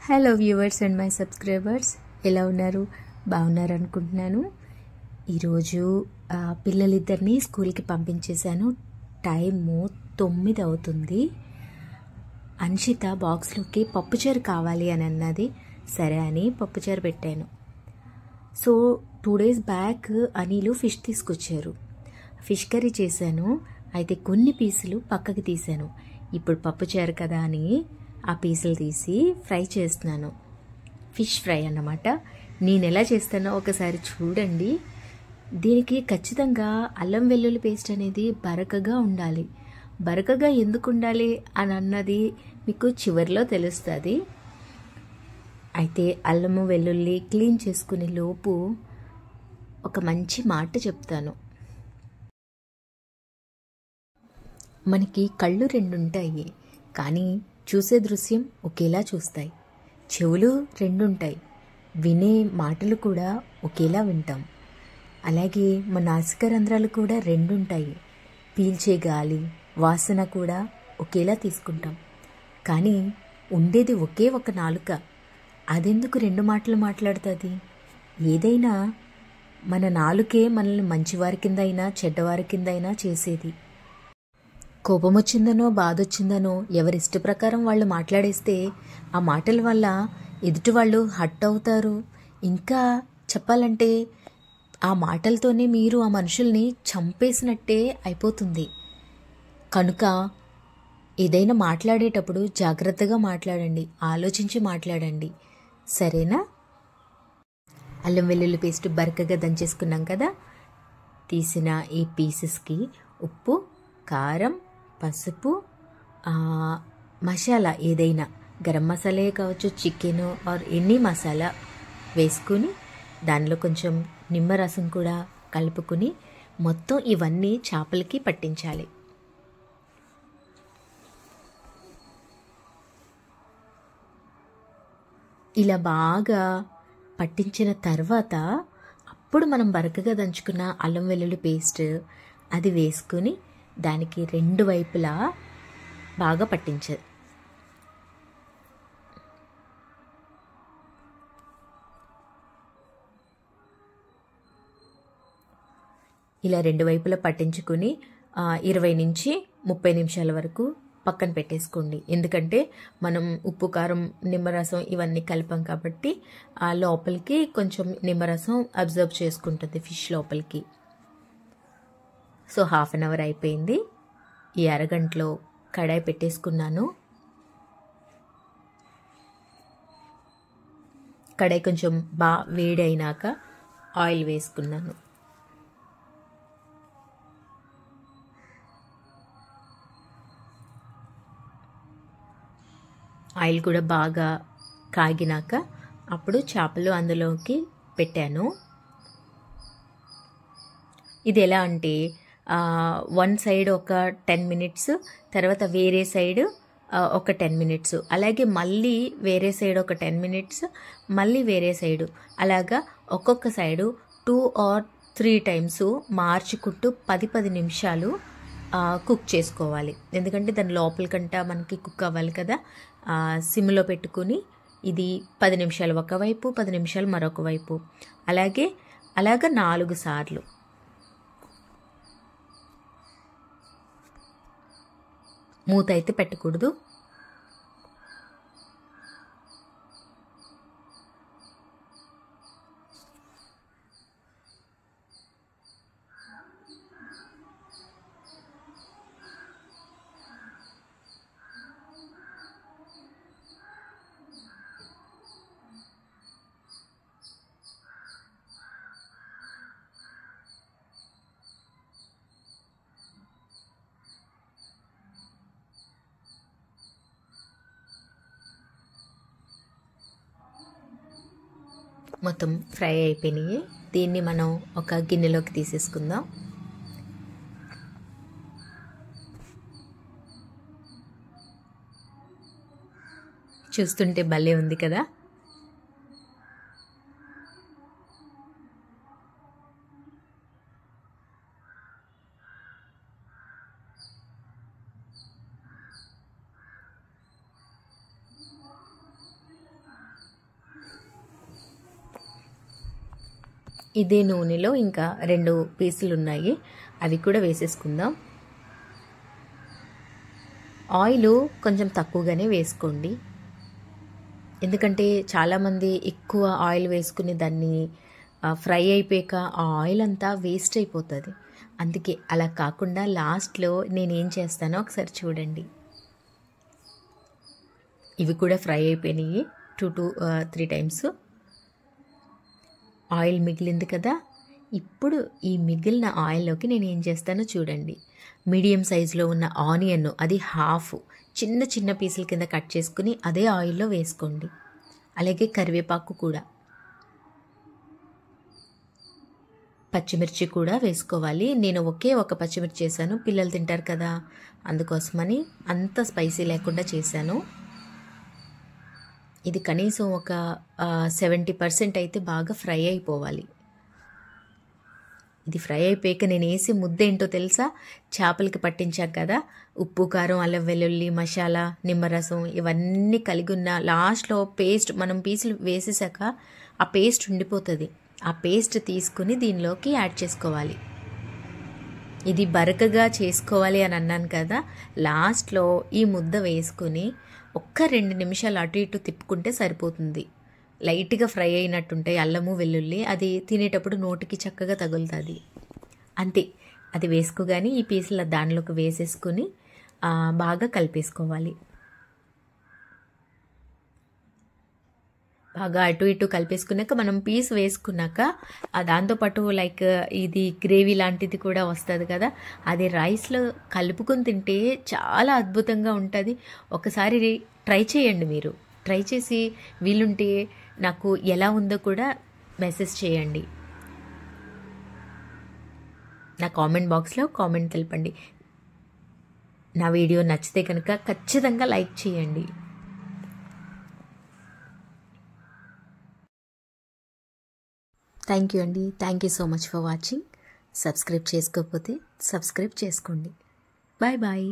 Hello viewers and my subscribers, ఎలా ఉన్నారు? బాగున్నారు అనుకుంటున్నాను. ఈరోజు పిల్లలిద్దరిని స్కూల్కి పంపించేశాను. టైము 9 అవుతుంది. అన్షిత బాక్స్లోకి పప్పుచారు కావాలి అని అన్నది. సరే అని పప్పుచారు పెట్టాను. So 2 days back Anil fish తీసుకొచ్చారు. ఫిష్ కర్రీ చేశాను. అయితే కొన్ని పీసులు పక్కకి తీశాను. ఇప్పుడు పప్పుచారు కదా అని ఆ పీసులు తీసి ఫ్రై చేస్తున్నాను. ఫిష్ ఫ్రై అన్నమాట. నేను ఎలా చేస్తానో ఒకసారి చూడండి. దీనికి ఖచ్చితంగా అల్లం వెల్లుల్లి పేస్ట్ అనేది బరకగా ఉండాలి. బరకగా ఎందుకు ఉండాలి అని అన్నది మీకు చివరిలో తెలుస్తుంది. అయితే అల్లము వెల్లుల్లి క్లీన్ చేసుకునే లోపు ఒక మంచి మాట చెప్తాను. మనకి కళ్ళు 2 ఉంటాయి, కానీ చూసే దృశ్యం ఒకేలా చూస్తాయి. చెవులు 2 ఉంటాయి, వినే మాటలు కూడా ఒకేలా వింటాం. అలాగే మన నాసికా రంధ్రాలు కూడా 2 ఉంటాయి, పీల్చే గాలి వాసన కూడా ఒకేలా తీసుకుంటాం. కానీ ఉండేది ఒకే ఒక నాలుక. అదెందుకు 2 మాటలు మాట్లాడుతుంది? ఏదైనా మన నాలుకే మనల్ని మంచివారి కింద అయినా చెడ్డవారి కింద అయినా చేసేది. కోపం వచ్చిందనో బాధ వచ్చిందనో ఎవరిష్ట ప్రకారం వాళ్ళు మాట్లాడేస్తే ఆ మాటల వల్ల ఎదుటి వాళ్ళు హర్ట్ అవుతారు. ఇంకా చెప్పాలంటే ఆ మాటలతోనే మీరు ఆ మనుషుల్ని చంపేసినట్టే అయిపోతుంది. కనుక ఏదైనా మాట్లాడేటప్పుడు జాగ్రత్తగా మాట్లాడండి, ఆలోచించి మాట్లాడండి. సరేనా? అల్లం వెల్లుల్లి పేస్ట్ బరకగా దంచేసుకున్నాం కదా. తీసిన ఈ పీసెస్కి ఉప్పు, కారం, పసుపు, మసాలా ఏదైనా గరం మసాలా కావచ్చు, చికెన్ ఆర్ ఎనీ మసాలా వేసుకుని దానిలో కొంచెం నిమ్మరసం కూడా కలుపుకుని మొత్తం ఇవన్నీ చేపలకి పట్టించాలి. ఇలా బాగా పట్టించిన తర్వాత అప్పుడు మనం బరకగా దంచుకున్న అల్లం వెల్లుల్లి పేస్ట్ అది వేసుకుని దానికి 2 వైపులా బాగా పట్టించాలి. ఇలా 2 వైపులా పట్టించుకుని 20 నుంచి 30 నిమిషాల వరకు పక్కన పెట్టేసుకోండి. ఎందుకంటే మనం ఉప్పు, కారం, నిమ్మరసం ఇవన్నీ కలిపాం కాబట్టి ఆ లోపలికి కొంచెం నిమ్మరసం అబ్జర్వ్ చేసుకుంటుంది ఫిష్ లోపలికి. సో 1/2 hour అయిపోయింది. ఈ అరగంటలో కడాయి పెట్టేసుకున్నాను. కడాయి కొంచెం వేడి అయినాక ఆయిల్ వేసుకున్నాను. ఆయిల్ కూడా బాగా కాగినాక అప్పుడు చేపలు అందులోకి పెట్టాను. ఇది ఎలా అంటే వన్ సైడ్ ఒక 10 minutes, తర్వాత వేరే సైడ్ ఒక 10 minutes, అలాగే మళ్ళీ వేరే సైడ్ ఒక 10 minutes, మళ్ళీ వేరే సైడు, అలాగా ఒక్కొక్క సైడు 2 or 3 times మార్చుకుంటూ 10 నిమిషాలు కుక్ చేసుకోవాలి. ఎందుకంటే దాని లోపలికంట మనకి కుక్ అవ్వాలి కదా. సిమ్లో పెట్టుకుని ఇది 10 నిమిషాలు ఒకవైపు, 10 నిమిషాలు మరొక వైపు, అలాగా 4 సార్లు. మూత అయితే పెట్టకూడదు. మొత్తం ఫ్రై అయిపోయినాయి. దీన్ని మనం ఒక గిన్నెలోకి తీసేసుకుందాం. చూస్తుంటే భలే ఉంది కదా. ఇదే నూనెలో ఇంకా 2 పీసులు ఉన్నాయి, అవి కూడా వేసేసుకుందాం. ఆయిల్ కొంచెం తక్కువగానే వేసుకోండి, ఎందుకంటే చాలామంది ఎక్కువ ఆయిల్ వేసుకుని దాన్ని ఫ్రై అయిపోయాక ఆ ఆయిల్ అంతా వేస్ట్ అయిపోతుంది. అందుకే అలా కాకుండా లాస్ట్లో నేనేం చేస్తానో ఒకసారి చూడండి. ఇవి కూడా ఫ్రై అయిపోయినాయి 2 to 3 టైమ్స్. ఆయిల్ మిగిలింది కదా, ఇప్పుడు ఈ మిగిలిన ఆయిల్లోకి నేను ఏం చేస్తానో చూడండి. మీడియం సైజులో ఉన్న ఆనియన్, అది హాఫ్ చిన్న చిన్న పీసుల కింద కట్ చేసుకుని అదే ఆయిల్లో వేసుకోండి. అలాగే కరివేపాకు కూడా, పచ్చిమిర్చి కూడా వేసుకోవాలి. నేను ఒక పచ్చిమిర్చి చేశాను, పిల్లలు తింటారు కదా అందుకోసమని అంత స్పైసీ లేకుండా చేశాను. ఇది కనీసం ఒక 70% అయితే బాగా ఫ్రై అయిపోవాలి. ఇది ఫ్రై అయిపోయాక నేను వేసే ముద్ద ఏంటో తెలుసా? చేపలకి పట్టించాక కదా, ఉప్పు, కారం, అల్లం వెల్లుల్లి, మసాలా, నిమ్మరసం ఇవన్నీ కలిగి ఉన్న లాస్ట్లో పేస్ట్, మనం పీసులు వేసేసాక ఆ పేస్ట్ ఉండిపోతుంది. ఆ పేస్ట్ తీసుకుని దీనిలోకి యాడ్ చేసుకోవాలి. ఇది బరకగా చేసుకోవాలి అని అన్నాను కదా, లాస్ట్లో ఈ ముద్ద వేసుకుని 1-2 నిమిషాలు అటు ఇటు తిప్పుకుంటే సరిపోతుంది. లైట్గా ఫ్రై అయినట్టుంటాయి అల్లము వెల్లుల్లి, అది తినేటప్పుడు నోటికి చక్కగా తగులుతుంది. అంతే, అది వేసుకోగానే ఈ పీసుల దానిలోకి వేసేసుకుని బాగా కలిపేసుకోవాలి. బాగా అటు ఇటు కలిపేసుకున్నాక మనం పీస్ వేసుకున్నాక దాంతోపాటు లైక్ ఇది గ్రేవీ లాంటిది కూడా వస్తుంది కదా, అది రైస్లో కలుపుకొని తింటే చాలా అద్భుతంగా ఉంటుంది. ఒకసారి ట్రై చేయండి, మీరు ట్రై చేసి వీలుంటే నాకు ఎలా ఉందో కూడా మెసేజ్ చేయండి. నా కామెంట్ బాక్స్లో కామెంట్ తెలపండి. నా వీడియో నచ్చితే కనుక ఖచ్చితంగా లైక్ చేయండి. థ్యాంక్ యూ అండి. Thank you so much for watching. Subscribe చేసుకోకపోతే సబ్స్క్రైబ్ చేసుకోండి. Bye bye.